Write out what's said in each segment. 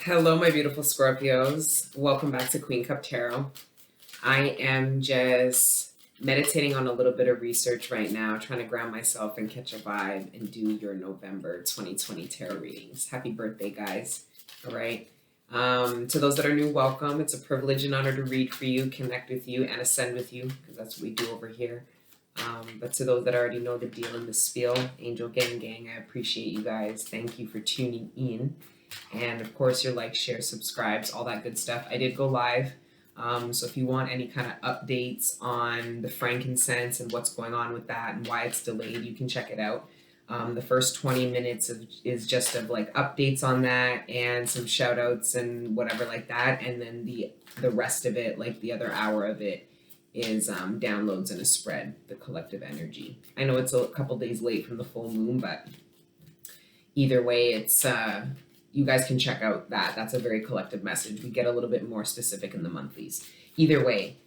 Hello, my beautiful Scorpios. Welcome back to Queen Cup Tarot. I am just meditating on a little bit of research right now, trying to ground myself and catch a vibe and do your November 2020 tarot readings. Happy birthday, guys. All right. To those that are new, welcome. It's a privilege and honor to read for you, connect with you, and ascend with you, because that's what we do over here. But to those that already know the deal and the spiel, Angel Gang, I appreciate you guys. Thank you for tuning in. And of course, your likes, shares, subscribes, all that good stuff. I did go live. So if you want any kind of updates on the frankincense and what's going on with that and why it's delayed, you can check it out. The first 20 minutes is just of like updates on that and some shout outs and whatever like that. And then the rest of it, like the other hour of it, is downloads and a spread, the collective energy. I know it's a couple days late from the full moon, but either way, it's you guys can check out that. That's a very collective message. We get a little bit more specific in the monthlies. Either way,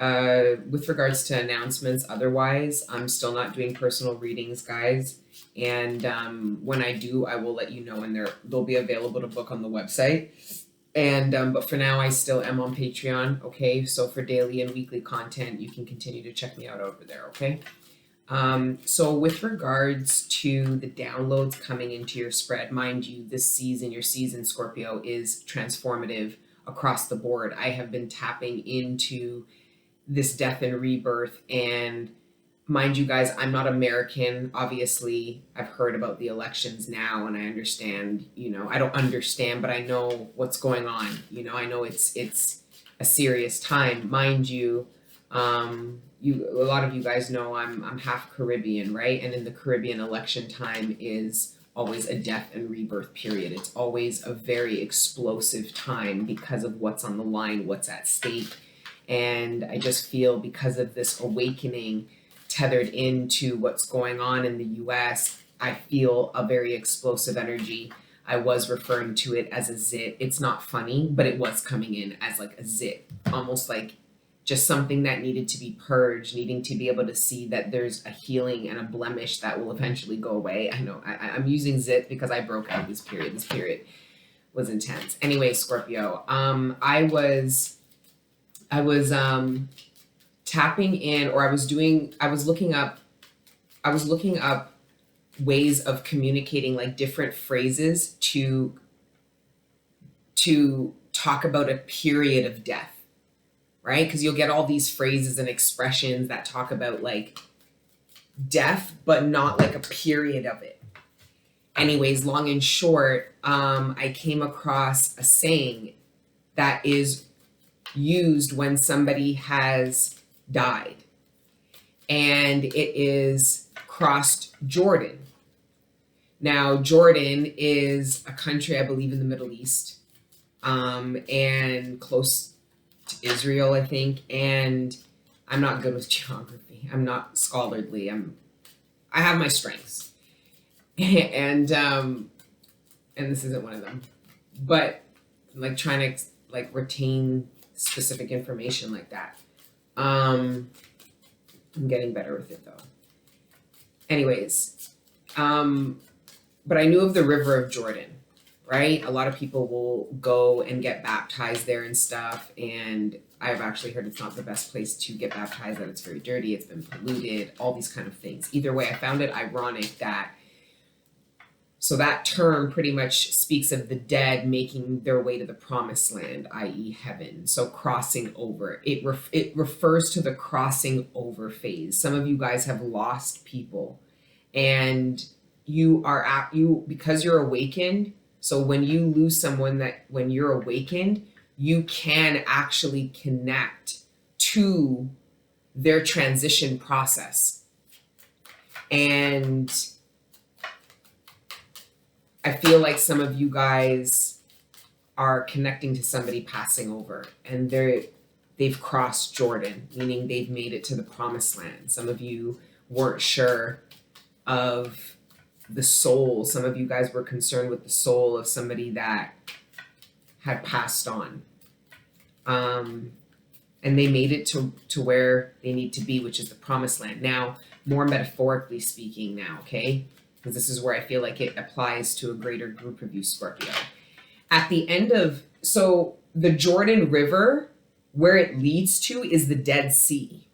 with regards to announcements, otherwise, I'm still not doing personal readings, guys. And when I do, I will let you know, and they'll be available to book on the website. And but for now, I still am on Patreon. Okay, so for daily and weekly content, you can continue to check me out over there. Okay. So with regards to the downloads coming into your spread, mind you, this season, your season, Scorpio, is transformative across the board. I have been tapping into this death and rebirth, and mind you guys, I'm not American. Obviously, I've heard about the elections now, and I understand, I don't understand, but I know what's going on. I know it's a serious time. Mind you, a lot of you guys know I'm half Caribbean, right? And in the Caribbean, election time is always a death and rebirth period. It's always a very explosive time because of what's on the line, what's at stake. And I just feel, because of this awakening tethered into what's going on in the US, I feel a very explosive energy. I was referring to it as a zit. It's not funny, but it was coming in as like a zit, almost like just something that needed to be purged, needing to be able to see that there's a healing and a blemish that will eventually go away. I know I'm using zit because I broke out this period. This period was intense. Anyway, Scorpio, I was tapping in, or I was looking up ways of communicating, like different phrases to talk about a period of death. Right? Because you'll get all these phrases and expressions that talk about like death, but not like a period of it. Anyways, long and short, I came across a saying that is used when somebody has died. And it is crossed Jordan. Now, Jordan is a country, I believe, in the Middle East, and close to Israel, I think. And I'm not good with geography. I'm not scholarly. I have my strengths. and this isn't one of them. But like trying to like retain specific information like that. I'm getting better with it though. Anyways, but I knew of the River of Jordan. Right? A lot of people will go and get baptized there and stuff. And I've actually heard it's not the best place to get baptized, that it's very dirty, it's been polluted, all these kind of things. Either way, I found it ironic that, so that term pretty much speaks of the dead making their way to the promised land, i.e. heaven. So crossing over. It refers to the crossing over phase. Some of you guys have lost people, and because you're awakened. So when you lose someone, when you're awakened, you can actually connect to their transition process. And I feel like some of you guys are connecting to somebody passing over, and they've crossed Jordan, meaning they've made it to the promised land. Some of you weren't sure of the soul. Some of you guys were concerned with the soul of somebody that had passed on. And they made it to where they need to be, which is the promised land. Now, more metaphorically speaking now, okay? because this is where I feel like it applies to a greater group of you, Scorpio. At the end of, so the Jordan River, where it leads to is the Dead Sea,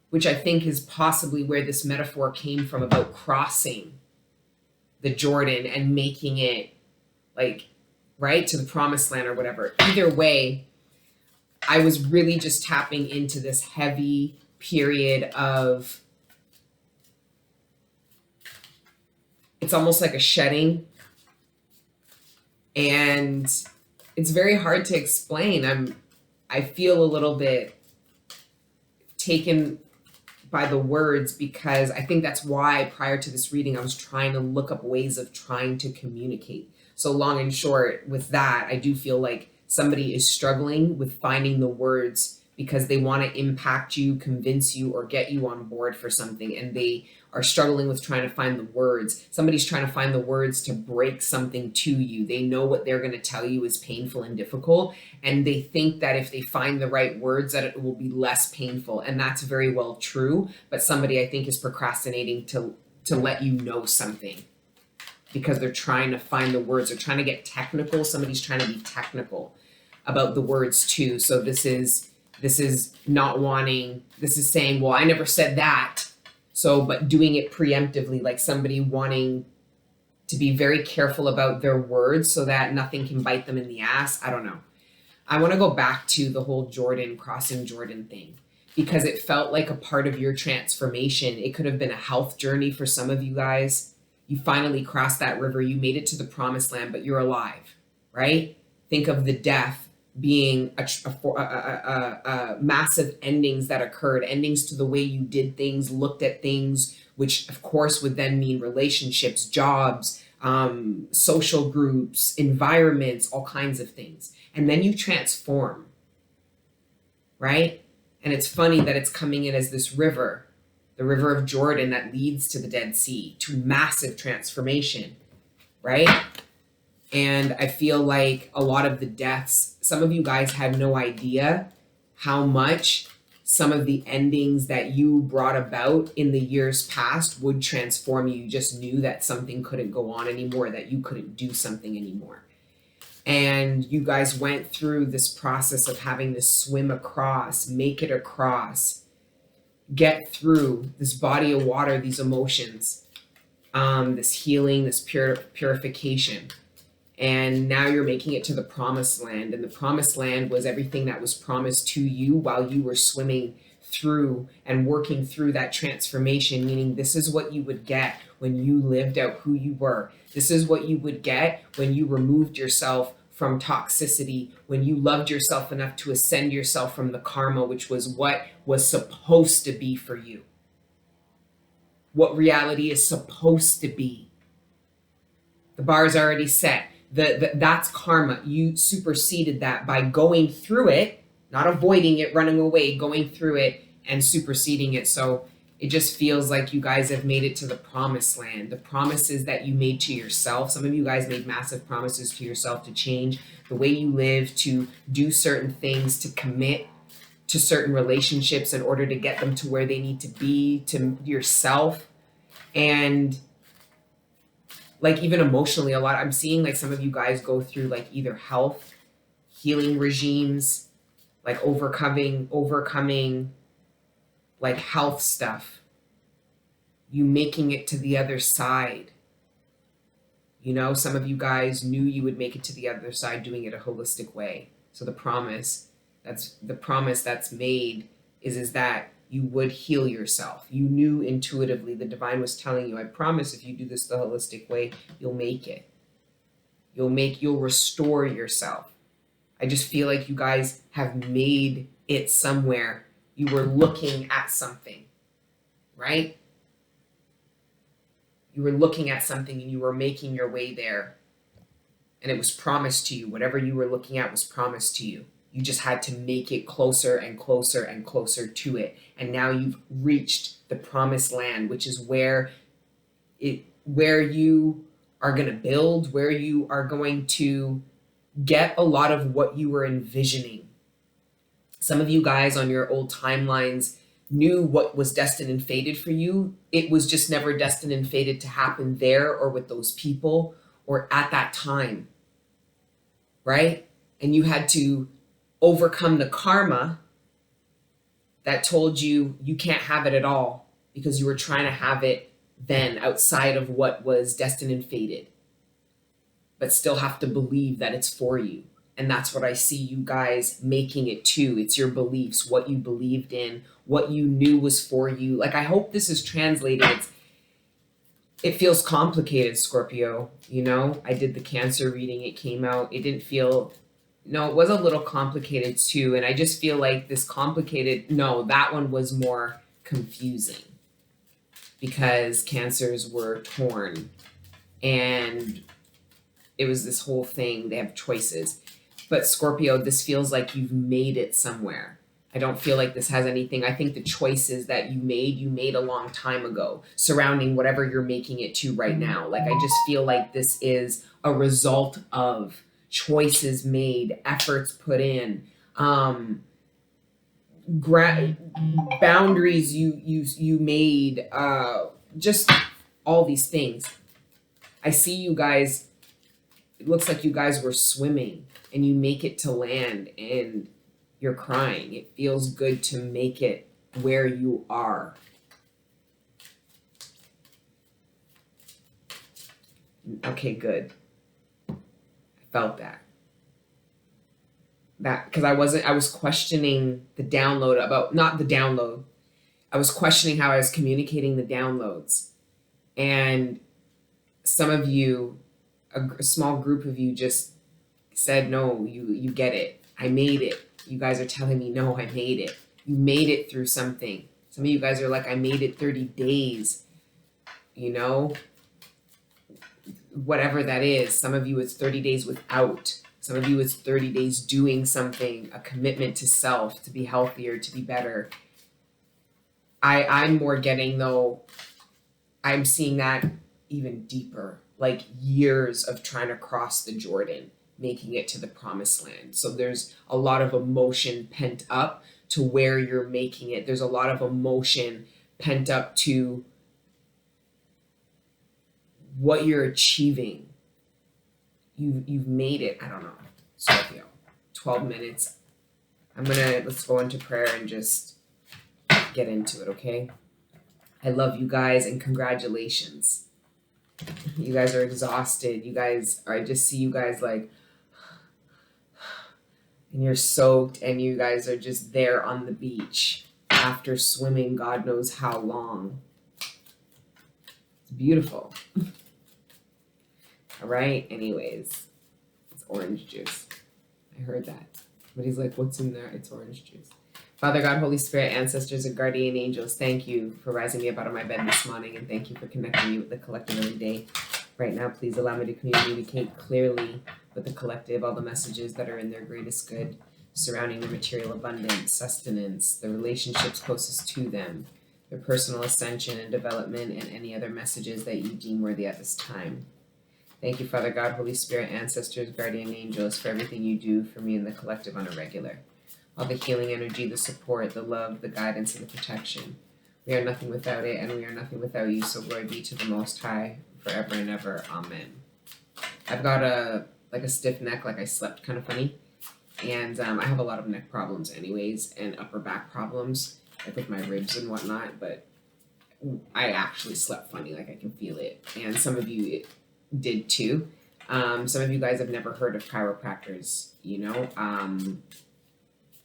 which I think is possibly where this metaphor came from about crossing the Jordan and making it like, right, to the promised land or whatever. Either way, I was really just tapping into this heavy period of, it's almost like a shedding, and it's very hard to explain. I feel a little bit taken by the words, because I think that's why prior to this reading I was trying to look up ways of trying to communicate. So long and short with that, I do feel like somebody is struggling with finding the words because they want to impact you, convince you, or get you on board for something, and they are struggling with trying to find the words. Somebody's trying to find the words to break something to you. They know what they're going to tell you is painful and difficult, and they think that if they find the right words that it will be less painful, and that's very well true, but somebody I think is procrastinating to let you know something because they're trying to find the words. They're trying to get technical. Somebody's trying to be technical about the words too. So this is not wanting, this is saying, well, I never said that. So, but doing it preemptively, like somebody wanting to be very careful about their words so that nothing can bite them in the ass. I don't know. I want to go back to the whole crossing Jordan thing, because it felt like a part of your transformation. It could have been a health journey for some of you guys. You finally crossed that river. You made it to the promised land, but you're alive, right? Think of the death being a massive endings that occurred, endings to the way you did things, looked at things, which of course would then mean relationships, jobs, social groups, environments, all kinds of things. And then you transform, right? And it's funny that it's coming in as this river, the river of Jordan that leads to the Dead Sea, to massive transformation, right? And I feel like a lot of the deaths, some of you guys had no idea how much some of the endings that you brought about in the years past would transform you. You just knew that something couldn't go on anymore, that you couldn't do something anymore. And you guys went through this process of having to swim across, make it across, get through this body of water, these emotions, this healing, this purification. And now you're making it to the promised land. And the promised land was everything that was promised to you while you were swimming through and working through that transformation, meaning this is what you would get when you lived out who you were. This is what you would get when you removed yourself from toxicity, when you loved yourself enough to ascend yourself from the karma, which was what was supposed to be for you. What reality is supposed to be. The bar is already set. That's karma. You superseded that by going through it, not avoiding it, running away, going through it and superseding it. So it just feels like you guys have made it to the promised land. The promises that you made to yourself. Some of you guys made massive promises to yourself to change the way you live, to do certain things, to commit to certain relationships in order to get them to where they need to be, to yourself. And like even emotionally a lot, I'm seeing like some of you guys go through like either health, healing regimes, like overcoming like health stuff. You making it to the other side. You know, some of you guys knew you would make it to the other side doing it a holistic way. So the promise that's made is that you would heal yourself. You knew intuitively, the divine was telling you, I promise if you do this the holistic way, you'll make it. You'll restore yourself. I just feel like you guys have made it somewhere. You were looking at something, right? You were looking at something and you were making your way there. And it was promised to you. Whatever you were looking at was promised to you. You just had to make it closer and closer and closer to it. And now you've reached the promised land, which is where you are going to build, where you are going to get a lot of what you were envisioning. Some of you guys on your old timelines knew what was destined and fated for you. It was just never destined and fated to happen there or with those people or at that time, right? And you had to overcome the karma that told you you can't have it at all because you were trying to have it then outside of what was destined and fated, but still have to believe that it's for you. And that's what I see you guys making it to. It's your beliefs, what you believed in, what you knew was for you. Like, I hope this is translated. It feels complicated, Scorpio. You know, I did the Cancer reading. It came out. It didn't feel, no, it was a little complicated too. And I just feel like this complicated, no, that one was more confusing because Cancers were torn and it was this whole thing. They have choices. But Scorpio, this feels like you've made it somewhere. I don't feel like this has anything. I think the choices that you made a long time ago surrounding whatever you're making it to right now. Like, I just feel like this is a result of choices made, efforts put in, boundaries you made, just all these things. I see you guys. It looks like you guys were swimming and you make it to land and you're crying. It feels good to make it where you are. Okay, good. I felt that. Because I was questioning the download about, not the download. I was questioning how I was communicating the downloads. And some of you, a small group of you just said, no, you get it. I made it. You guys are telling me, no, I made it. You made it through something. Some of you guys are like, I made it 30 days, you know, whatever that is. Some of you, it's 30 days without. Some of you, it's 30 days doing something, a commitment to self, to be healthier, to be better. I'm more getting, though, I'm seeing that even deeper, like years of trying to cross the Jordan, making it to the promised land. So there's a lot of emotion pent up to where you're making it. There's a lot of emotion pent up to what you're achieving. You've made it. I don't know. Scorpio, 12 minutes. Let's go into prayer and just get into it, okay? I love you guys and congratulations. You guys are exhausted. I just see you guys like, and you're soaked and you guys are just there on the beach after swimming God knows how long. It's beautiful. All right. Anyways, it's orange juice. I heard that. But he's like, what's in there? It's orange juice. Father God, Holy Spirit, ancestors, and guardian angels, thank you for rising me up out of my bed this morning, and thank you for connecting me with the collective every day. Right now, please allow me to communicate clearly with the collective all the messages that are in their greatest good, surrounding their material abundance, sustenance, the relationships closest to them, their personal ascension and development, and any other messages that you deem worthy at this time. Thank you, Father God, Holy Spirit, ancestors, guardian angels, for everything you do for me and the collective on a regular. All the healing energy, the support, the love, the guidance, and the protection. We are nothing without it, and we are nothing without you, so glory be to the Most High, forever and ever. Amen. I've got a stiff neck, like I slept kind of funny, and I have a lot of neck problems anyways, and upper back problems, like with my ribs and whatnot, but I actually slept funny, like I can feel it, and some of you did too. Some of you guys have never heard of chiropractors, you know.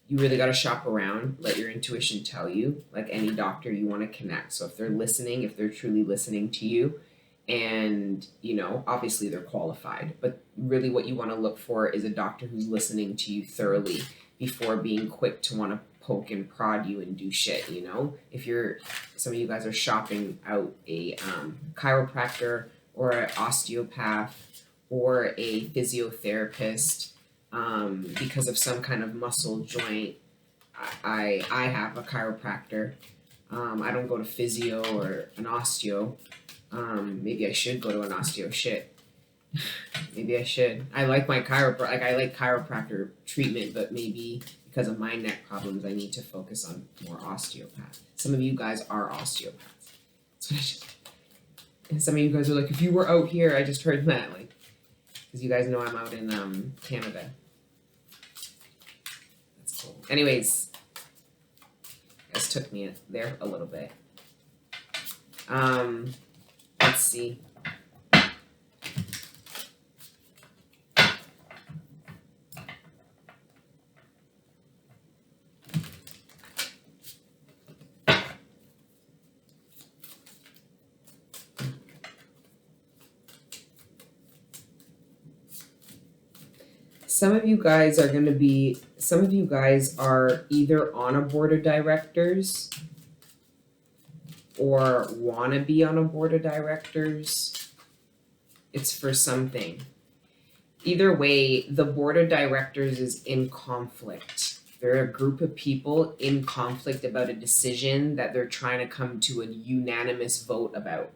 You really got to shop around, let your intuition tell you, like any doctor you want to connect. So if they're listening, if they're truly listening to you, and, you know, obviously they're qualified, but really what you want to look for is a doctor who's listening to you thoroughly before being quick to want to poke and prod you and do shit, you know. If some of you guys are shopping out a chiropractor or an osteopath or a physiotherapist, because of some kind of muscle joint, I have a chiropractor. I don't go to physio or an osteo. Maybe I should go to an osteo. Shit. Maybe I should. I like my I like chiropractor treatment, but maybe because of my neck problems, I need to focus on more osteopath. Some of you guys are osteopaths. So and some of you guys are like, if you were out here, I just heard that, like, because you guys know I'm out in Canada. That's cool. Anyways, this took me there a little bit. Let's see. Some of you guys are either on a board of directors or want to be on a board of directors. It's for something. Either way, the board of directors is in conflict. They're a group of people in conflict about a decision that they're trying to come to a unanimous vote about.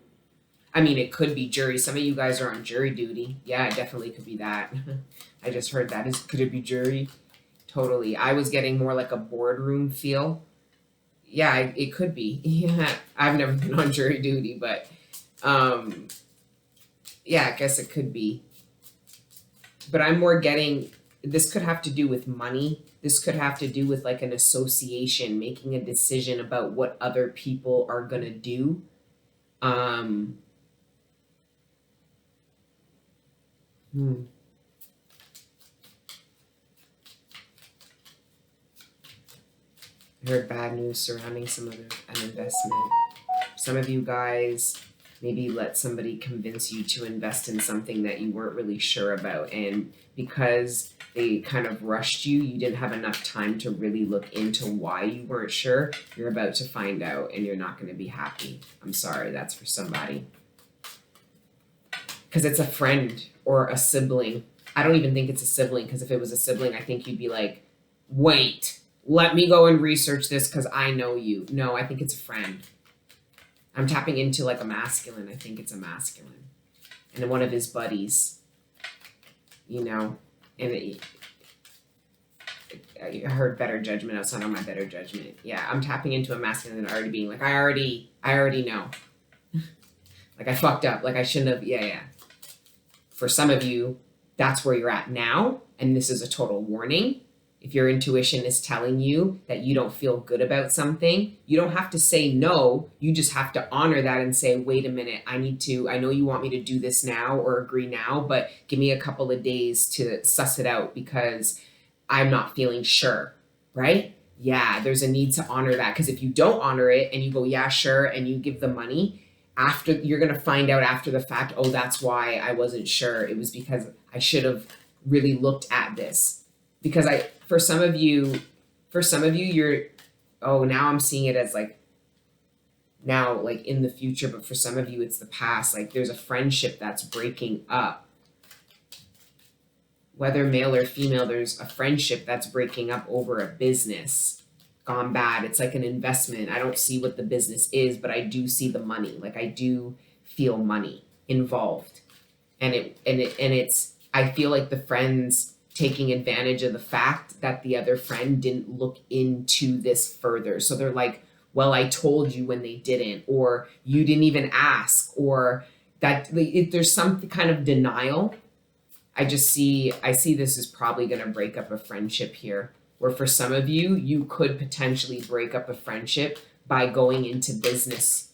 I mean, it could be jury. Some of you guys are on jury duty. Yeah, it definitely could be that. I just heard that. Could it be jury? Totally. I was getting more like a boardroom feel. Yeah, it could be. Yeah, I've never been on jury duty, but yeah, I guess it could be. But I'm more getting, this could have to do with money. This could have to do with like an association, making a decision about what other people are going to do. I heard bad news surrounding an investment. Some of you guys maybe let somebody convince you to invest in something that you weren't really sure about, and because they kind of rushed you, you didn't have enough time to really look into why you weren't sure. You're about to find out and you're not going to be happy. I'm sorry, that's for somebody. Because it's a friend or a sibling. I don't even think it's a sibling, because if it was a sibling, I think you'd be like, wait, let me go and research this because I know you. No, I think it's a friend. I'm tapping into like a masculine. I think it's a masculine. And then one of his buddies, you know, and I heard better judgment outside on my better judgment. Yeah, I'm tapping into a masculine and already being like, I already know. Like I fucked up. Like I shouldn't have. Yeah. For some of you, that's where you're at now. And this is a total warning. If your intuition is telling you that you don't feel good about something, you don't have to say no. You just have to honor that and say, wait a minute, I know you want me to do this now or agree now, but give me a couple of days to suss it out because I'm not feeling sure, right? Yeah, there's a need to honor that, because if you don't honor it and you go, yeah, sure, and you give the money, after you're going to find out after the fact, oh, that's why I wasn't sure. It was because I should have really looked at this. Because for some of you, you're, oh, now I'm seeing it as like, now like in the future, but for some of you, it's the past. Like there's a friendship that's breaking up. Whether male or female, there's a friendship that's breaking up over a business gone bad. It's like an investment. I don't see what the business is, but I do see the money. Like I do feel money involved. And it's, I feel like the friends taking advantage of the fact that the other friend didn't look into this further. So they're like, well, I told you when they didn't, or you didn't even ask, or that there's some kind of denial. I see this is probably going to break up a friendship here, where for some of you, you could potentially break up a friendship by going into business,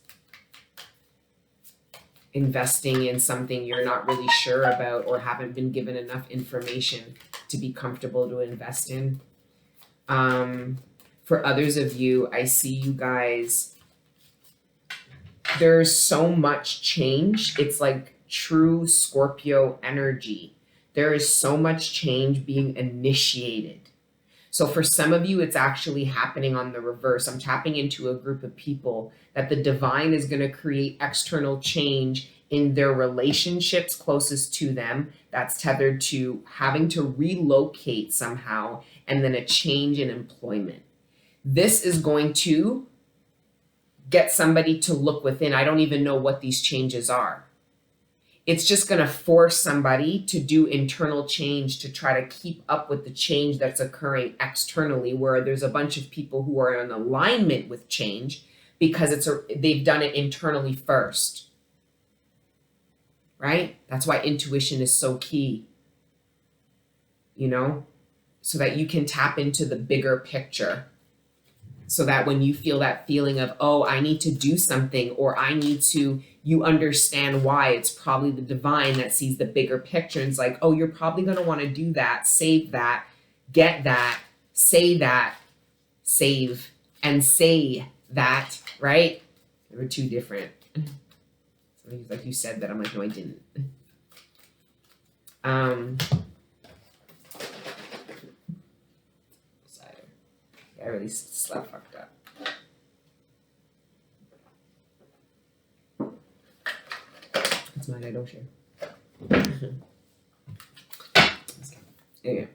investing in something you're not really sure about or haven't been given enough information to be comfortable to invest in. For others of you, I see you guys, there's so much change. It's like true Scorpio energy. There is so much change being initiated. So for some of you, it's actually happening on the reverse. I'm tapping into a group of people that the divine is going to create external change in their relationships closest to them that's tethered to having to relocate somehow, and then a change in employment. This is going to get somebody to look within. I don't even know what these changes are. It's just going to force somebody to do internal change to try to keep up with the change that's occurring externally, where there's a bunch of people who are in alignment with change because they've done it internally first, right? That's why intuition is so key, you know, so that you can tap into the bigger picture. So that when you feel that feeling of, oh, I need to do something, or you understand why. It's probably the divine that sees the bigger picture. And it's like, oh, you're probably going to want to do that, save that, get that, say that, save, and say that, right? They were two different. So he's like, you said that. I'm like, no, I didn't. I really slept fucked up. It's mine, I don't share. Anyway.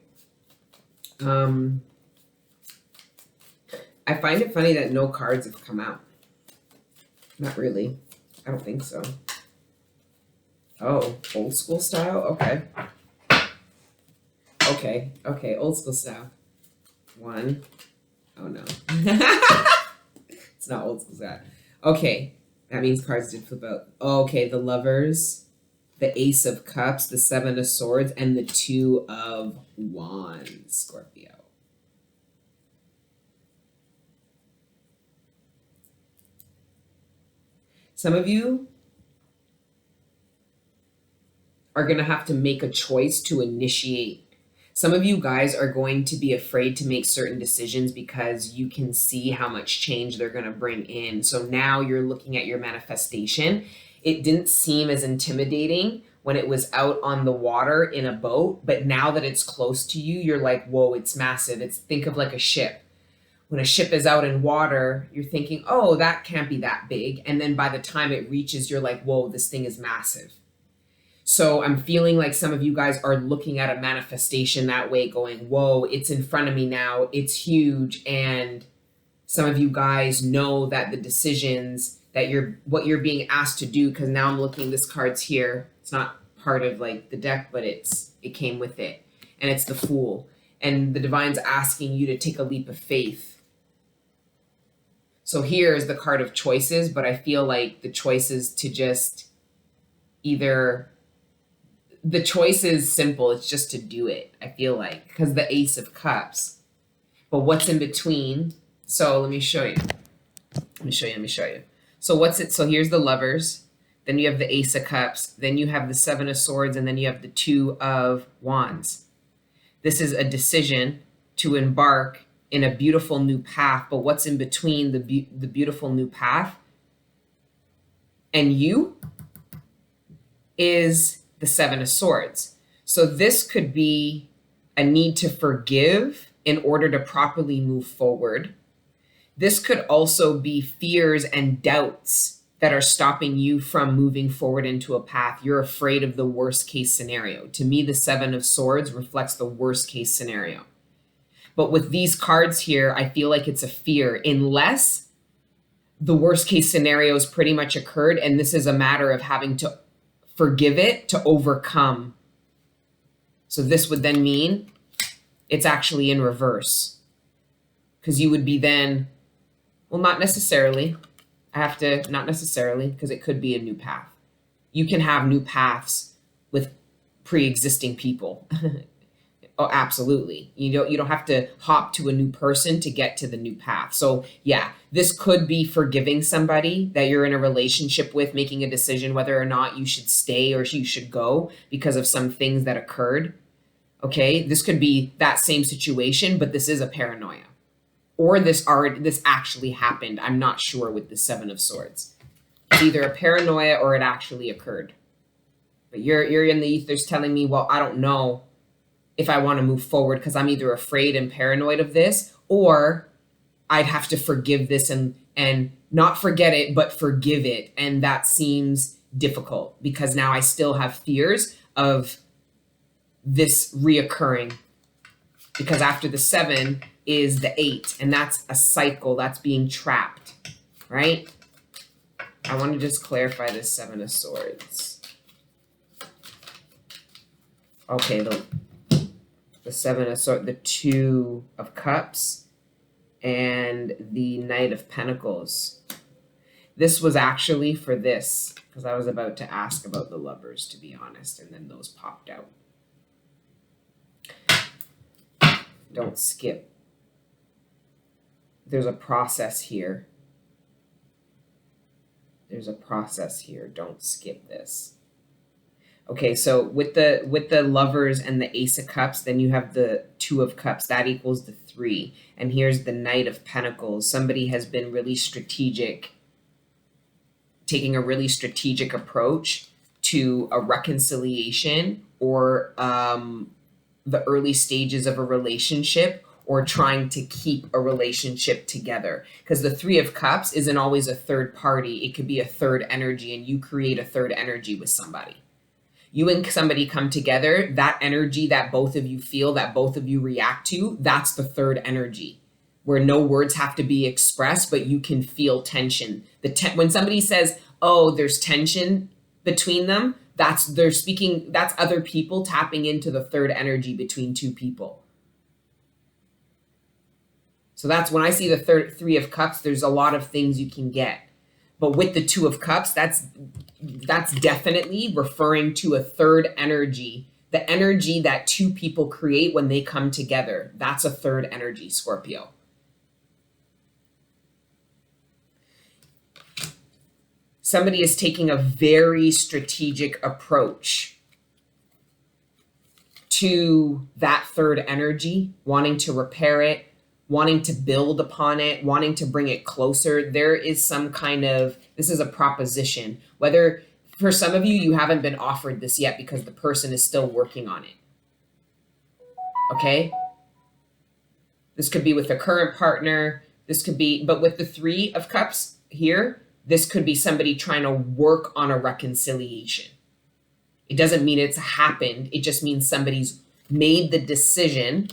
I find it funny that no cards have come out. Not really. I don't think so. Oh, old school style? Okay. Okay, old school style. One. Oh no. It's not old school style. Okay. That means cards did flip out. Okay, the Lovers, the Ace of Cups, the Seven of Swords, and the Two of Wands, Scorpio. Some of you are going to have to make a choice to initiate. Some of you guys are going to be afraid to make certain decisions because you can see how much change they're going to bring in. So now you're looking at your manifestation. It didn't seem as intimidating when it was out on the water in a boat, but now that it's close to you, you're like, whoa, it's massive. Think of like a ship. When a ship is out in water, you're thinking, oh, that can't be that big. And then by the time it reaches, you're like, whoa, this thing is massive. So I'm feeling like some of you guys are looking at a manifestation that way, going, whoa, it's in front of me now. It's huge. And some of you guys know that the decisions that what you're being asked to do, because now I'm looking, this card's here. It's not part of like the deck, but it came with it. And it's the Fool. And the divine's asking you to take a leap of faith. So here is the card of choices, but I feel like the choice is to just the choice is simple. It's just to do it, I feel like, because the Ace of Cups. But what's in between? So let me show you. Let me show you. So here's the Lovers. Then you have the Ace of Cups. Then you have the Seven of Swords. And then you have the Two of Wands. This is a decision to embark in a beautiful new path. But what's in between the beautiful new path and you is the Seven of Swords. So this could be a need to forgive in order to properly move forward. This could also be fears and doubts that are stopping you from moving forward into a path. You're afraid of the worst case scenario. To me, the Seven of Swords reflects the worst case scenario. But with these cards here, I feel like it's a fear, unless the worst case scenario has pretty much occurred, and this is a matter of having to forgive it to overcome. So this would then mean it's actually in reverse. Because you would be then, well, not necessarily. Not necessarily, because it could be a new path. You can have new paths with pre-existing people. Oh, absolutely. You don't have to hop to a new person to get to the new path. So yeah, this could be forgiving somebody that you're in a relationship with, making a decision whether or not you should stay or you should go because of some things that occurred. Okay, this could be that same situation, but this is a paranoia. Or this actually happened. I'm not sure with the Seven of Swords. It's either a paranoia or it actually occurred. But you're in the ethers telling me, well, I don't know if I want to move forward because I'm either afraid and paranoid of this, or I'd have to forgive this and not forget it, but forgive it. And that seems difficult because now I still have fears of this reoccurring, because after the 7 is the 8, and that's a cycle. That's being trapped, right? I want to just clarify this 7 of Swords. Okay, the Seven of Swords, the Two of Cups, and the Knight of Pentacles. This was actually for this, because I was about to ask about the Lovers, to be honest, and then those popped out. Don't skip. There's a process here. There's a process here. Don't skip this. Okay, so with the Lovers and the Ace of Cups, then you have the Two of Cups. That equals the 3. And here's the Knight of Pentacles. Somebody has been really strategic, taking a really strategic approach to a reconciliation or the early stages of a relationship, or trying to keep a relationship together. Because the Three of Cups isn't always a third party. It could be a third energy, and you create a third energy with somebody. You and somebody come together, that energy that both of you feel, that both of you react to, that's the third energy, where no words have to be expressed, but you can feel tension. When somebody says, oh, there's tension between them, that's other people tapping into the third energy between two people. So that's when I see the Three of Cups, there's a lot of things you can get. But with the Two of Cups, that's definitely referring to a third energy, the energy that two people create when they come together. That's a third energy, Scorpio. Somebody is taking a very strategic approach to that third energy, wanting to repair it, wanting to build upon it, wanting to bring it closer. There is some kind of, this is a proposition. Whether, for some of you, you haven't been offered this yet because the person is still working on it. Okay? This could be with a current partner. This could be, but with the Three of Cups here, this could be somebody trying to work on a reconciliation. It doesn't mean it's happened. It just means somebody's made the decision.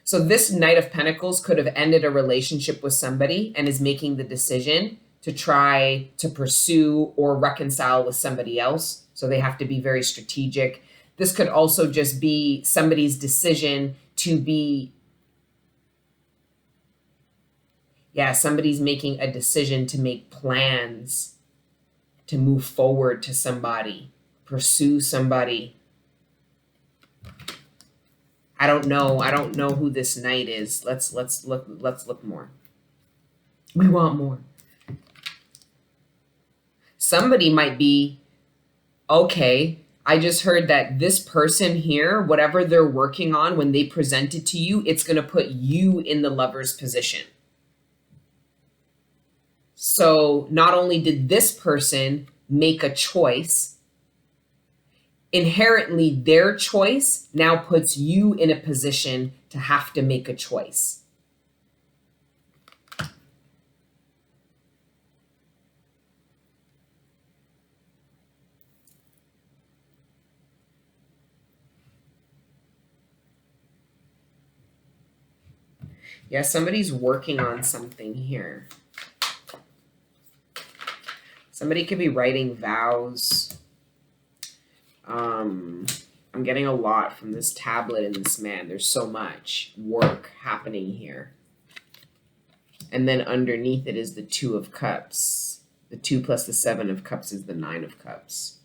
So this Knight of Pentacles could have ended a relationship with somebody and is making the decision to try to pursue or reconcile with somebody else. So they have to be very strategic. This could also just be somebody's decision to be, somebody's making a decision to make plans to move forward to somebody, pursue somebody. I don't know who this knight is. Let's look more. We want more. Somebody might be, okay, I just heard that this person here, whatever they're working on, when they present it to you, it's going to put you in the Lover's position. So not only did this person make a choice, inherently their choice now puts you in a position to have to make a choice. Yeah, somebody's working on something here. Somebody could be writing vows. I'm getting a lot from this tablet and this man. There's so much work happening here. And then underneath it is the Two of Cups. The 2 plus the 7 of Cups is the 9 of Cups.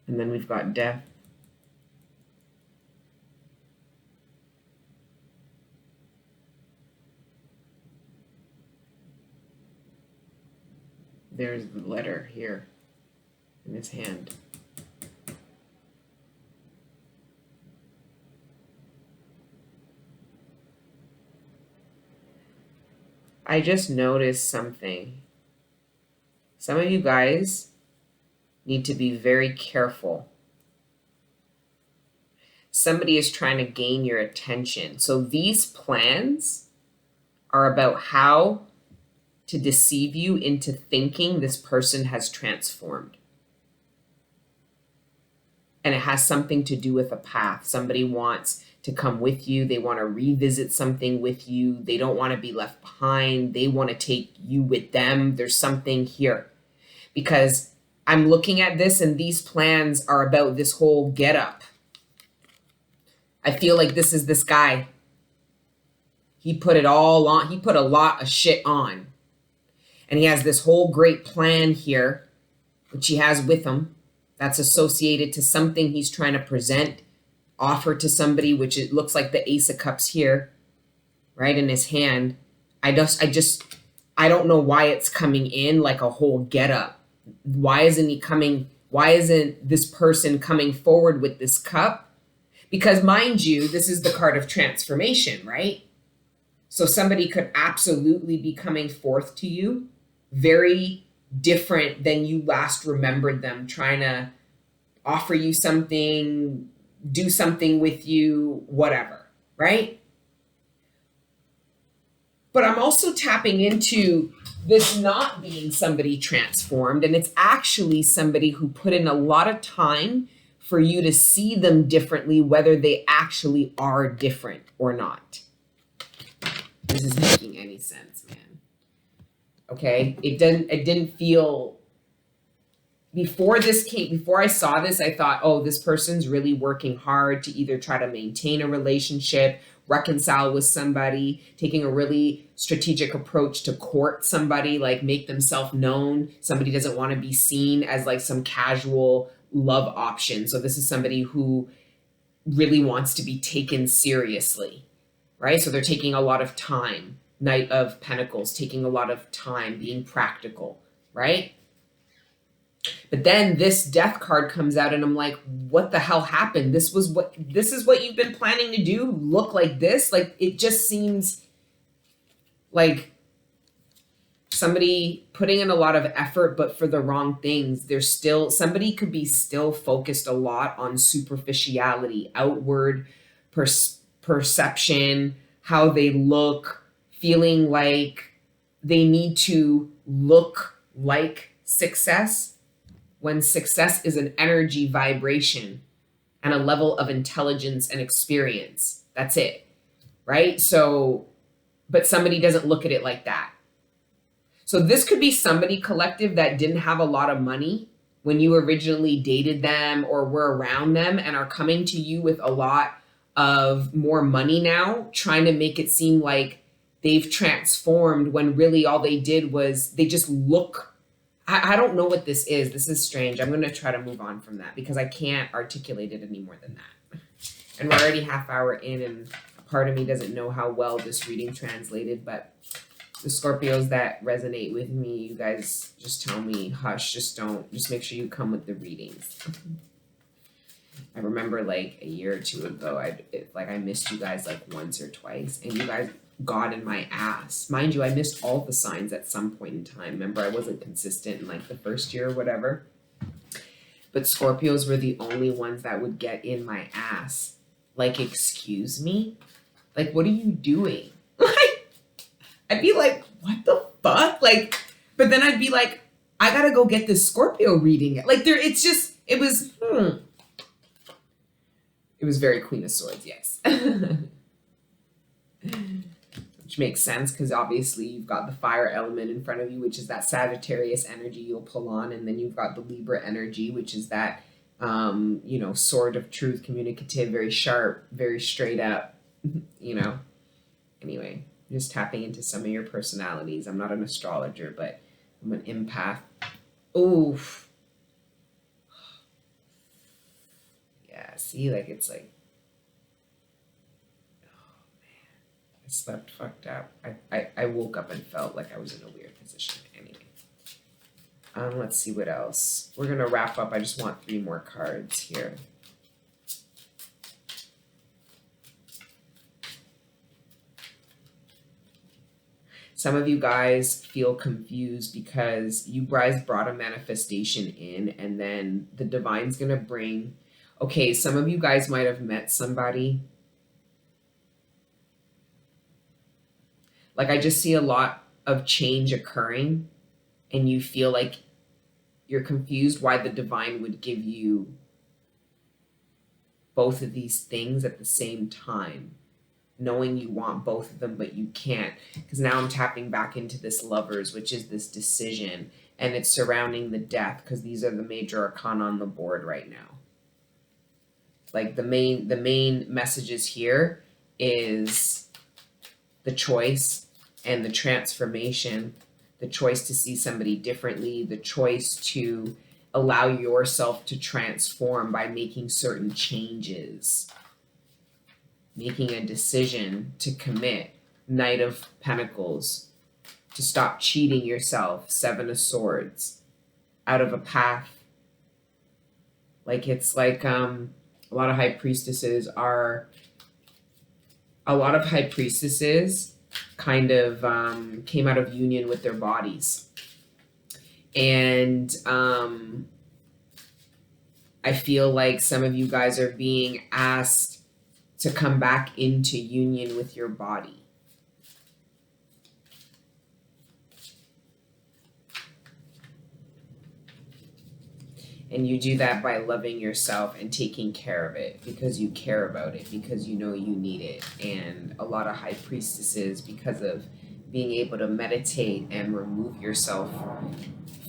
And then we've got Death. There's the letter here in his hand. I just noticed something. Some of you guys need to be very careful. Somebody is trying to gain your attention. So these plans are about how to deceive you into thinking this person has transformed. And it has something to do with a path. Somebody wants to come with you. They want to revisit something with you. They don't want to be left behind. They want to take you with them. There's something here. Because I'm looking at this and these plans are about this whole get up. I feel like this is this guy. He put it all on. He put a lot of shit on. And he has this whole great plan here, which he has with him, that's associated to something he's trying to present, offer to somebody, which it looks like the Ace of Cups here, right, in his hand. I don't know why it's coming in like a whole get up. Why isn't this person coming forward with this cup? Because mind you, this is the card of transformation, right? So somebody could absolutely be coming forth to you very different than you last remembered them, trying to offer you something, do something with you, whatever, right? But I'm also tapping into this not being somebody transformed, and it's actually somebody who put in a lot of time for you to see them differently, whether they actually are different or not. This is making any sense, man. Okay, it didn't feel, before I saw this, I thought, oh, this person's really working hard to either try to maintain a relationship, reconcile with somebody, taking a really strategic approach to court somebody, like make themselves known. Somebody doesn't want to be seen as like some casual love option. So this is somebody who really wants to be taken seriously, right? So they're taking a lot of time. Knight of Pentacles, taking a lot of time, being practical, right? But then this Death card comes out and I'm like, what the hell happened? This is what you've been planning to do? Look like this? Like, it just seems like somebody putting in a lot of effort, but for the wrong things. Somebody could be still focused a lot on superficiality, outward perception, how they look, feeling like they need to look like success, when success is an energy vibration and a level of intelligence and experience. That's it, right? So, but somebody doesn't look at it like that. So this could be somebody, collective, that didn't have a lot of money when you originally dated them or were around them, and are coming to you with a lot of more money now, trying to make it seem like they've transformed, when really all they did was they just look. I don't know what this is. This is strange. I'm going to try to move on from that because I can't articulate it any more than that. And we're already half hour in, and a part of me doesn't know how well this reading translated, but the Scorpios that resonate with me, you guys just tell me, hush, just make sure you come with the readings. I remember like a year or two ago, I missed you guys like once or twice, and you guys got in my ass. Mind you, I missed all the signs at some point in time. Remember, I wasn't consistent in like the first year or whatever. But Scorpios were the only ones that would get in my ass. Like, excuse me? Like, what are you doing? Like, I'd be like, what the fuck? Like, but then I'd be like, I gotta go get this Scorpio reading. Like, it was very Queen of Swords, yes. Which makes sense because obviously you've got the fire element in front of you, which is that Sagittarius energy you'll pull on. And then you've got the Libra energy, which is that, sword of truth, communicative, very sharp, very straight up, Anyway, just tapping into some of your personalities. I'm not an astrologer, but I'm an empath. Oof. Yeah, see, like, it's like, I slept fucked up. I woke up and felt like I was in a weird position. Anyway. Let's see what else. We're going to wrap up. I just want 3 more cards here. Some of you guys feel confused because you guys brought a manifestation in, and then the divine's going to bring... Okay, some of you guys might have met somebody. Like, I just see a lot of change occurring, and you feel like you're confused why the divine would give you both of these things at the same time, knowing you want both of them, but you can't. Because now I'm tapping back into this Lovers, which is this decision. and it's surrounding the death, because these are the major arcana on the board right now. Like the main messages here is the choice and the transformation, the choice to see somebody differently, the choice to allow yourself to transform by making certain changes, making a decision to commit. Knight of Pentacles, to stop cheating yourself. Seven of Swords, out of a path. Like it's like a lot of high priestesses kind of came out of union with their bodies. And I feel like some of you guys are being asked to come back into union with your body. And you do that by loving yourself and taking care of it, because you care about it, because you know you need it. And a lot of high priestesses, because of being able to meditate and remove yourself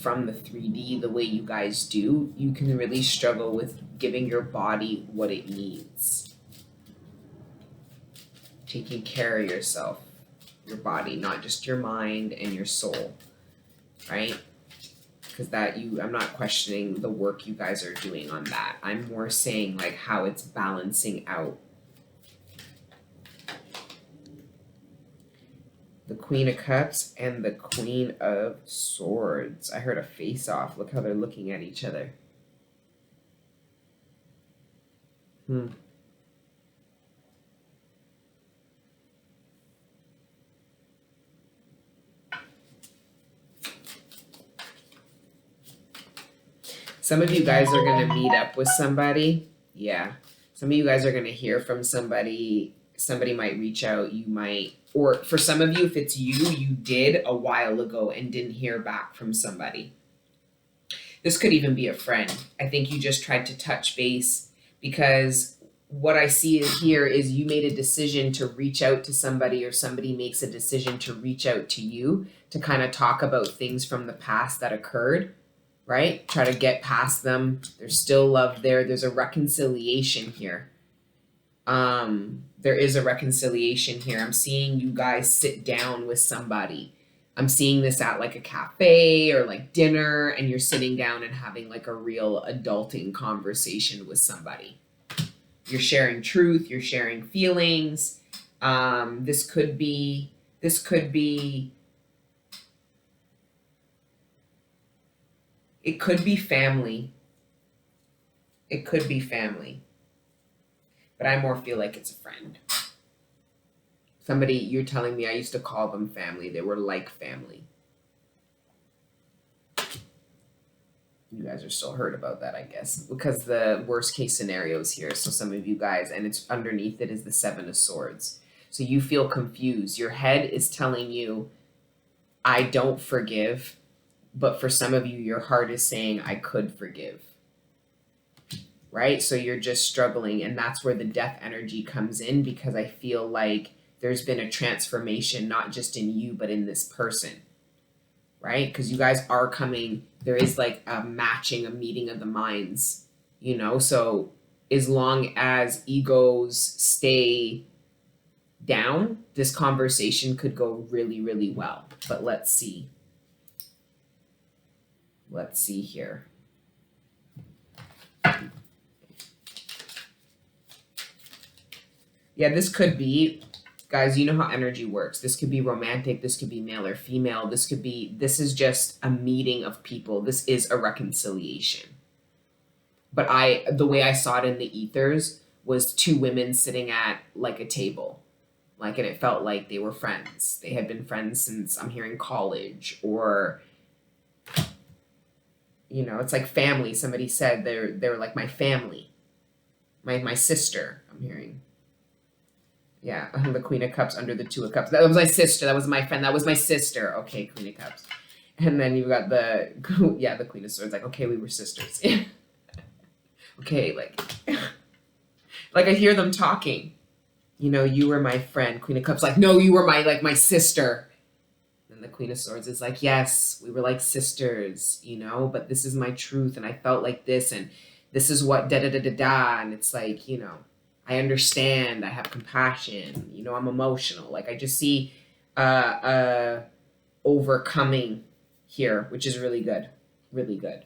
from the 3D the way you guys do, you can really struggle with giving your body what it needs. Taking care of yourself, your body, not just your mind and your soul, right? Because I'm not questioning the work you guys are doing on that. I'm more saying like how it's balancing out. The Queen of Cups and the Queen of Swords. I heard a face off. Look how they're looking at each other. Some of you guys are going to meet up with somebody. Yeah. Some of you guys are going to hear from somebody. Somebody might reach out. You might, or for some of you, if it's you did a while ago and didn't hear back from somebody. This could even be a friend. I think you just tried to touch base, because what I see here is you made a decision to reach out to somebody, or somebody makes a decision to reach out to you to kind of talk about things from the past that occurred. Right? Try to get past them. There's still love there. There's a reconciliation here. There is a reconciliation here. I'm seeing you guys sit down with somebody. I'm seeing this at like a cafe or like dinner, and you're sitting down and having like a real adulting conversation with somebody. You're sharing truth. You're sharing feelings. This could be it could be family. It could be family. But I more feel like it's a friend. Somebody, you're telling me, I used to call them family. They were like family. You guys are still hurt about that, I guess, because the worst case scenario is here. So some of you guys, and it's underneath it is the Seven of Swords. So you feel confused. Your head is telling you, I don't forgive. But for some of you, your heart is saying, I could forgive. Right? So you're just struggling. And that's where the death energy comes in, because I feel like there's been a transformation, not just in you, but in this person. Right? Because you guys are coming. There is like a matching, a meeting of the minds. You know? So as long as egos stay down, this conversation could go really, really well. But let's see. Let's see here. Yeah, this could be, guys, you know how energy works. This could be romantic. This could be male or female. This is just a meeting of people. This is a reconciliation. But the way I saw it in the ethers was two women sitting at like a table. Like, and it felt like they were friends. They had been friends since, I'm hearing, college, or you know, it's like family. Somebody said they're like my family, my sister. I'm hearing, yeah, the Queen of Cups under the Two of Cups. That was my sister. That was my friend. That was my sister. Okay, Queen of Cups, and then you got the Queen of Swords. Like, okay, we were sisters. Okay, like I hear them talking. You know, you were my friend. Queen of Cups, like, no, you were my sister. And the Queen of Swords is like, yes, we were like sisters, you know, but this is my truth. And I felt like this. And this is what da da da da da. And it's like, you know, I understand. I have compassion. You know, I'm emotional. Like I just see overcoming here, which is really good. Really good.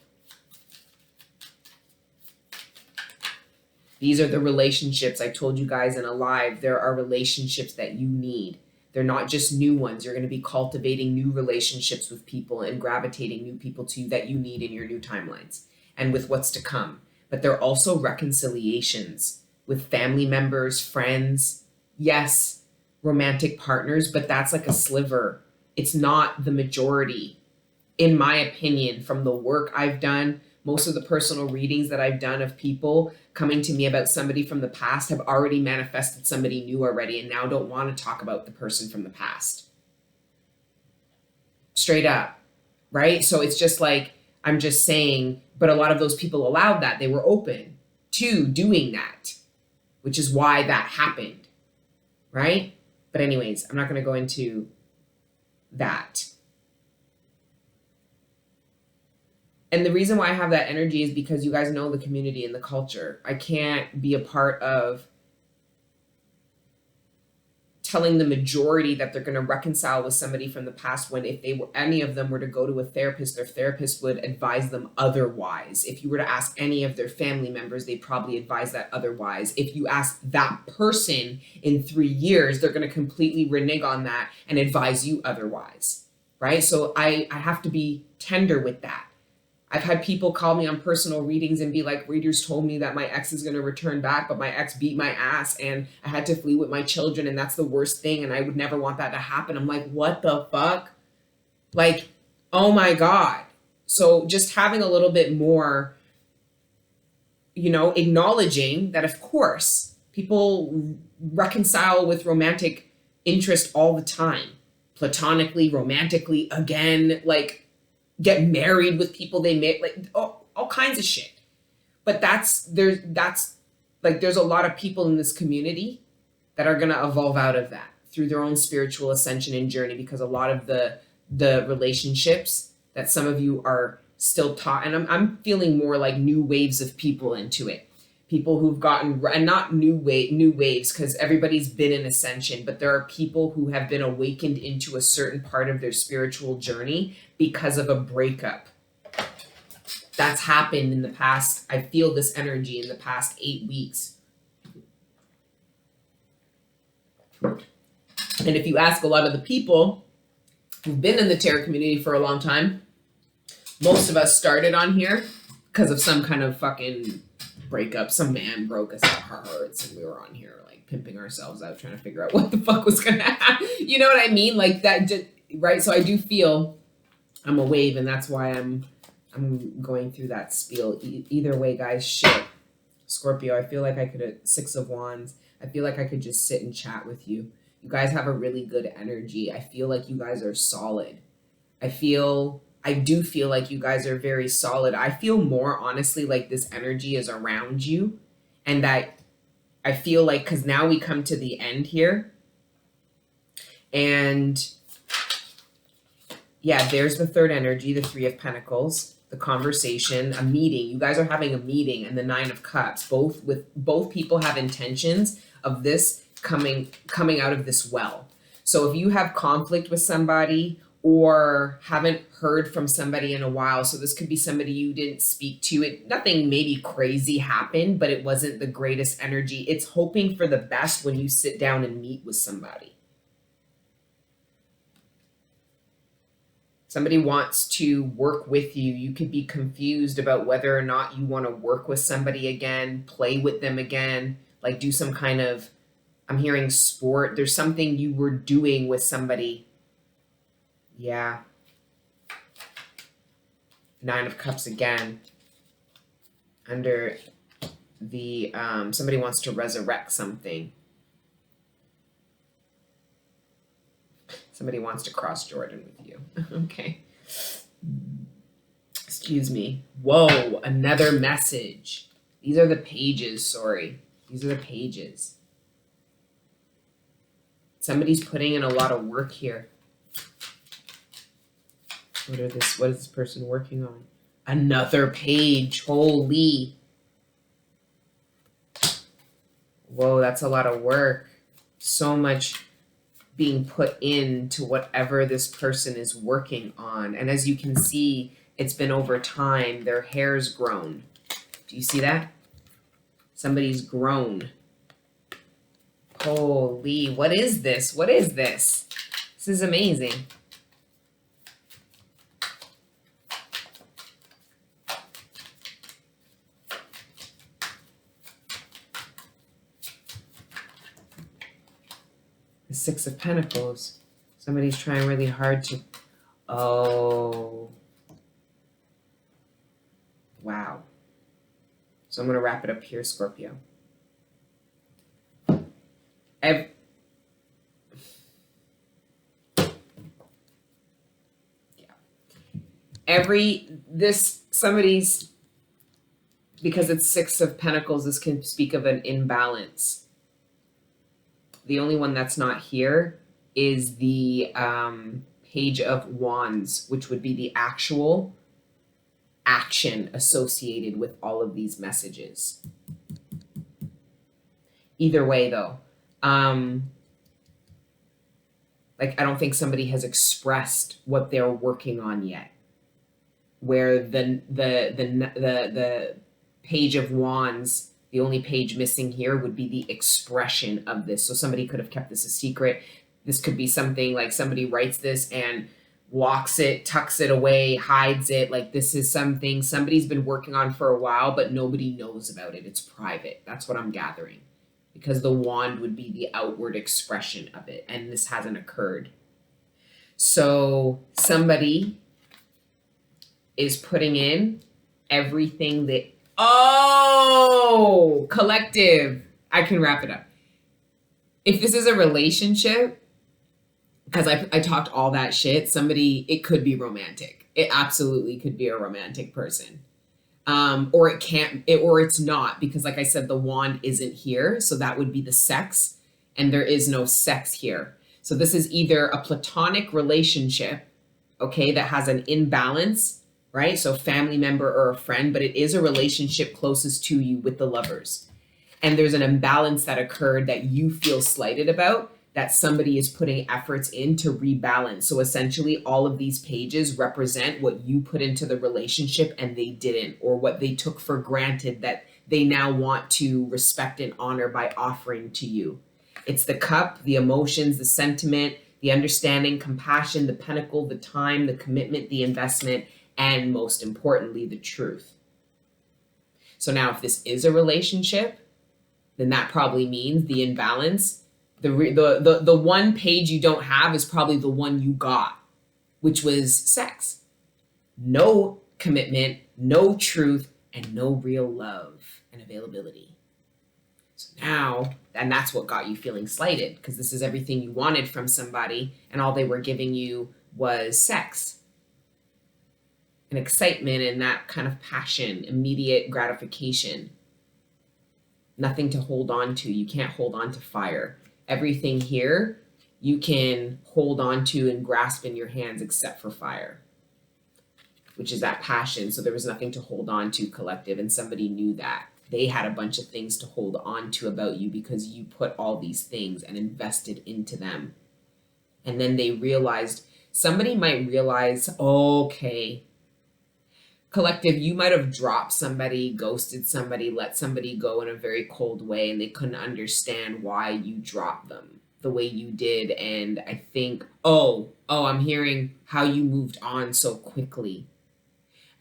These are the relationships I told you guys in a live. There are relationships that you need. They're not just new ones. You're going to be cultivating new relationships with people and gravitating new people to you that you need in your new timelines and with what's to come. But they're also reconciliations with family members, friends, yes, romantic partners, but that's like a sliver. It's not the majority, in my opinion, from the work I've done. Most of the personal readings that I've done of people coming to me about somebody from the past have already manifested somebody new already and now don't want to talk about the person from the past. Straight up, right? So it's just like, I'm just saying, but a lot of those people allowed that. They were open to doing that, which is why that happened, right? But anyways, I'm not going to go into that. And the reason why I have that energy is because you guys know the community and the culture. I can't be a part of telling the majority that they're going to reconcile with somebody from the past when if they were, any of them were to go to a therapist, their therapist would advise them otherwise. If you were to ask any of their family members, they'd probably advise that otherwise. If you ask that person in 3 years, they're going to completely renege on that and advise you otherwise, right? So I have to be tender with that. I've had people call me on personal readings and be like, readers told me that my ex is going to return back, but my ex beat my ass and I had to flee with my children and that's the worst thing and I would never want that to happen. I'm like, what the fuck? Like, oh my God. So just having a little bit more, you know, acknowledging that of course people reconcile with romantic interest all the time, platonically, romantically, again, like, get married with people they met, like all kinds of shit. But there's a lot of people in this community that are going to evolve out of that through their own spiritual ascension and journey, because a lot of the relationships that some of you are still taught, and I'm feeling more like new waves of people into it. People who've gotten, and not new waves, because everybody's been in ascension, but there are people who have been awakened into a certain part of their spiritual journey because of a breakup. That's happened in the past. I feel this energy in the past 8 weeks. And if you ask a lot of the people who've been in the tarot community for a long time, most of us started on here because of some kind of fucking breakup. Some man broke us at our hearts and we were on here like pimping ourselves out trying to figure out what the fuck was gonna happen. You know what I mean? Like that just, right? So I do feel I'm a wave, and that's why I'm going through that spiel. Either way, guys, shit. Scorpio, I feel like I could, 6 of Wands, I feel like I could just sit and chat with you. You guys have a really good energy. I feel like you guys are solid. I do feel like you guys are very solid. I feel more honestly like this energy is around you, and that I feel like, because now we come to the end here, and yeah, there's the third energy, the 3 of Pentacles, the conversation, a meeting. You guys are having a meeting, and the 9 of Cups. Both people have intentions of this coming out of this well. So if you have conflict with somebody or haven't heard from somebody in a while, so this could be somebody you didn't speak to, nothing maybe crazy happened, but it wasn't the greatest energy. It's hoping for the best when you sit down and meet with somebody. Somebody wants to work with you. You could be confused about whether or not you want to work with somebody again, play with them again, like do some kind of, I'm hearing sport. There's something you were doing with somebody. Yeah. 9 of Cups again. Under the, somebody wants to resurrect something. Somebody wants to cross Jordan with you. Okay. Excuse me. Whoa, another message. These are the pages, sorry. These are the pages. Somebody's putting in a lot of work here. What is this person working on? Another page. Holy. Whoa, that's a lot of work. So much being put into whatever this person is working on. And as you can see, it's been over time. Their hair's grown. Do you see that? Somebody's grown. Holy, what is this? What is this? This is amazing. The Six of Pentacles. Somebody's trying really hard to... Oh. Wow. So I'm going to wrap it up here, Scorpio. Somebody's, because it's Six of Pentacles, this can speak of an imbalance. The only one that's not here is the Page of Wands, which would be the actual action associated with all of these messages. Either way, though, like, I don't think somebody has expressed what they're working on yet. Where the Page of Wands, the only page missing here would be the expression of this. So somebody could have kept this a secret. This could be something like somebody writes this and locks it, tucks it away, hides it. Like, this is something somebody's been working on for a while, but nobody knows about it. It's private. That's what I'm gathering. Because the wand would be the outward expression of it. And this hasn't occurred. So somebody is putting in everything that... Oh, collective. I can wrap it up. If this is a relationship, because I talked all that shit, somebody, it could be romantic. It absolutely could be a romantic person. Or it can't, or it's not, because like I said, the wand isn't here. So that would be the sex, and there is no sex here. So this is either a platonic relationship, okay, that has an imbalance, right? So family member or a friend, but it is a relationship closest to you with the lovers. And there's an imbalance that occurred that you feel slighted about, that somebody is putting efforts in to rebalance. So essentially all of these pages represent what you put into the relationship and they didn't, or what they took for granted that they now want to respect and honor by offering to you. It's the cup, the emotions, the sentiment, the understanding, compassion, the pentacle, the time, the commitment, the investment, and most importantly, the truth. So now if this is a relationship, then that probably means the imbalance, the one page you don't have is probably the one you got, which was sex. No commitment, no truth, and no real love and availability. So now, and that's what got you feeling slighted, because this is everything you wanted from somebody, and all they were giving you was sex. And excitement and that kind of passion, immediate gratification. Nothing to hold on to. You can't hold on to fire. Everything here you can hold on to and grasp in your hands except for fire, which is that passion. So there was nothing to hold on to, collective, and somebody knew that. They had a bunch of things to hold on to about you because you put all these things and invested into them. And then they realized, somebody might realize, okay, collective, you might have dropped somebody, ghosted somebody, let somebody go in a very cold way, and they couldn't understand why you dropped them the way you did. And I think, I'm hearing how you moved on so quickly.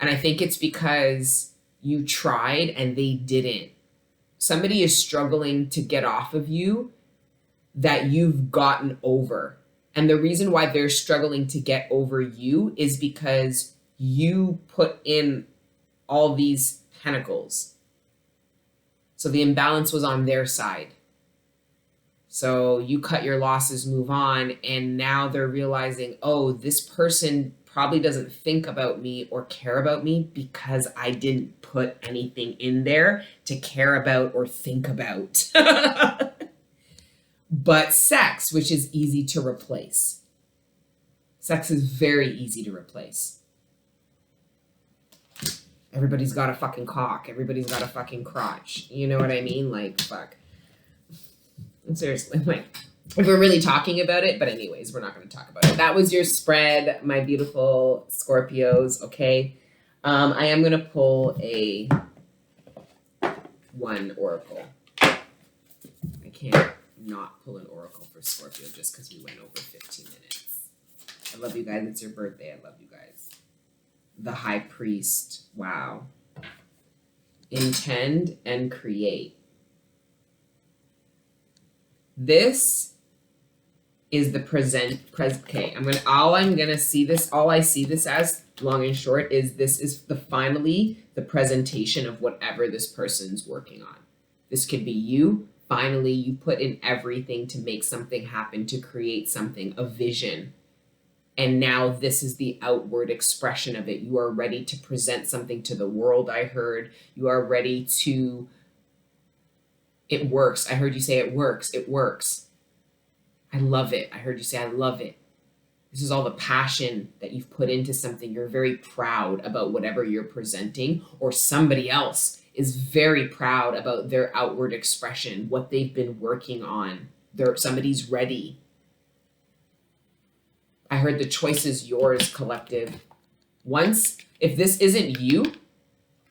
And I think it's because you tried and they didn't. Somebody is struggling to get off of you that you've gotten over. And the reason why they're struggling to get over you is because you put in all these pentacles. So the imbalance was on their side. So you cut your losses, move on, and now they're realizing, oh, this person probably doesn't think about me or care about me because I didn't put anything in there to care about or think about. But sex, which is easy to replace. Sex is very easy to replace. everybody's got a fucking cock. Everybody's got a fucking crotch. You know what I mean? Like, fuck. Seriously, like, if we're really talking about it, but anyways, we're not going to talk about it. That was your spread, my beautiful Scorpios, okay? I am going to pull one oracle. I can't not pull an oracle for Scorpio just because we went over 15 minutes. I love you guys. It's your birthday. I love you guys. The High Priest. Wow. Intend and create. This is the okay, all I see this as, long and short, is this is finally the presentation of whatever this person's working on. This could be you. Finally, you put in everything to make something happen, to create something, a vision. And now this is the outward expression of it. You are ready to present something to the world, I heard. You are ready to... It works. I heard you say it works. It works. I love it. I heard you say, I love it. This is all the passion that you've put into something. You're very proud about whatever you're presenting, or somebody else is very proud about their outward expression, what they've been working on. Somebody's ready. I heard the choice is yours, collective. If this isn't you,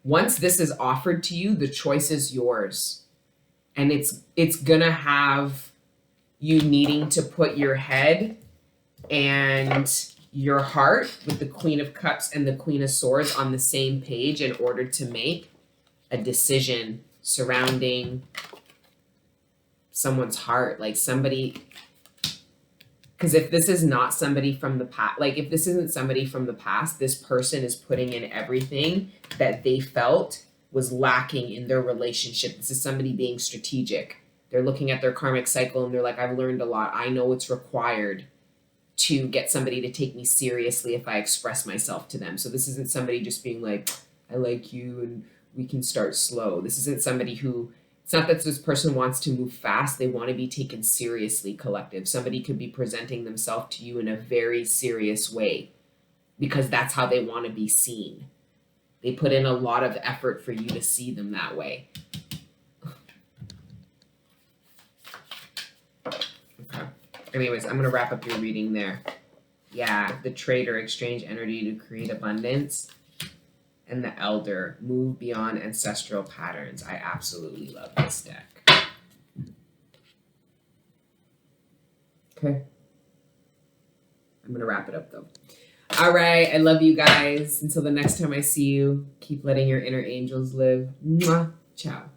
once this is offered to you, the choice is yours. And it's gonna have you needing to put your head and your heart with the Queen of Cups and the Queen of Swords on the same page in order to make a decision surrounding someone's heart. Like somebody, because if this is not somebody from the past, like if this isn't somebody from the past, this person is putting in everything that they felt was lacking in their relationship. This is somebody being strategic. They're looking at their karmic cycle and they're like, I've learned a lot. I know what's required to get somebody to take me seriously if I express myself to them. So this isn't somebody just being like, I like you and we can start slow. This isn't somebody who, it's not that this person wants to move fast. They want to be taken seriously, collective. Somebody could be presenting themselves to you in a very serious way because that's how they want to be seen. They put in a lot of effort for you to see them that way. Okay. Anyways, I'm going to wrap up your reading there. Yeah, the Trader, exchange energy to create abundance. And the Elder, move beyond ancestral patterns. I absolutely love this deck. Okay. I'm going to wrap it up though. All right. I love you guys. Until the next time I see you, keep letting your inner angels live. Mwah. Ciao.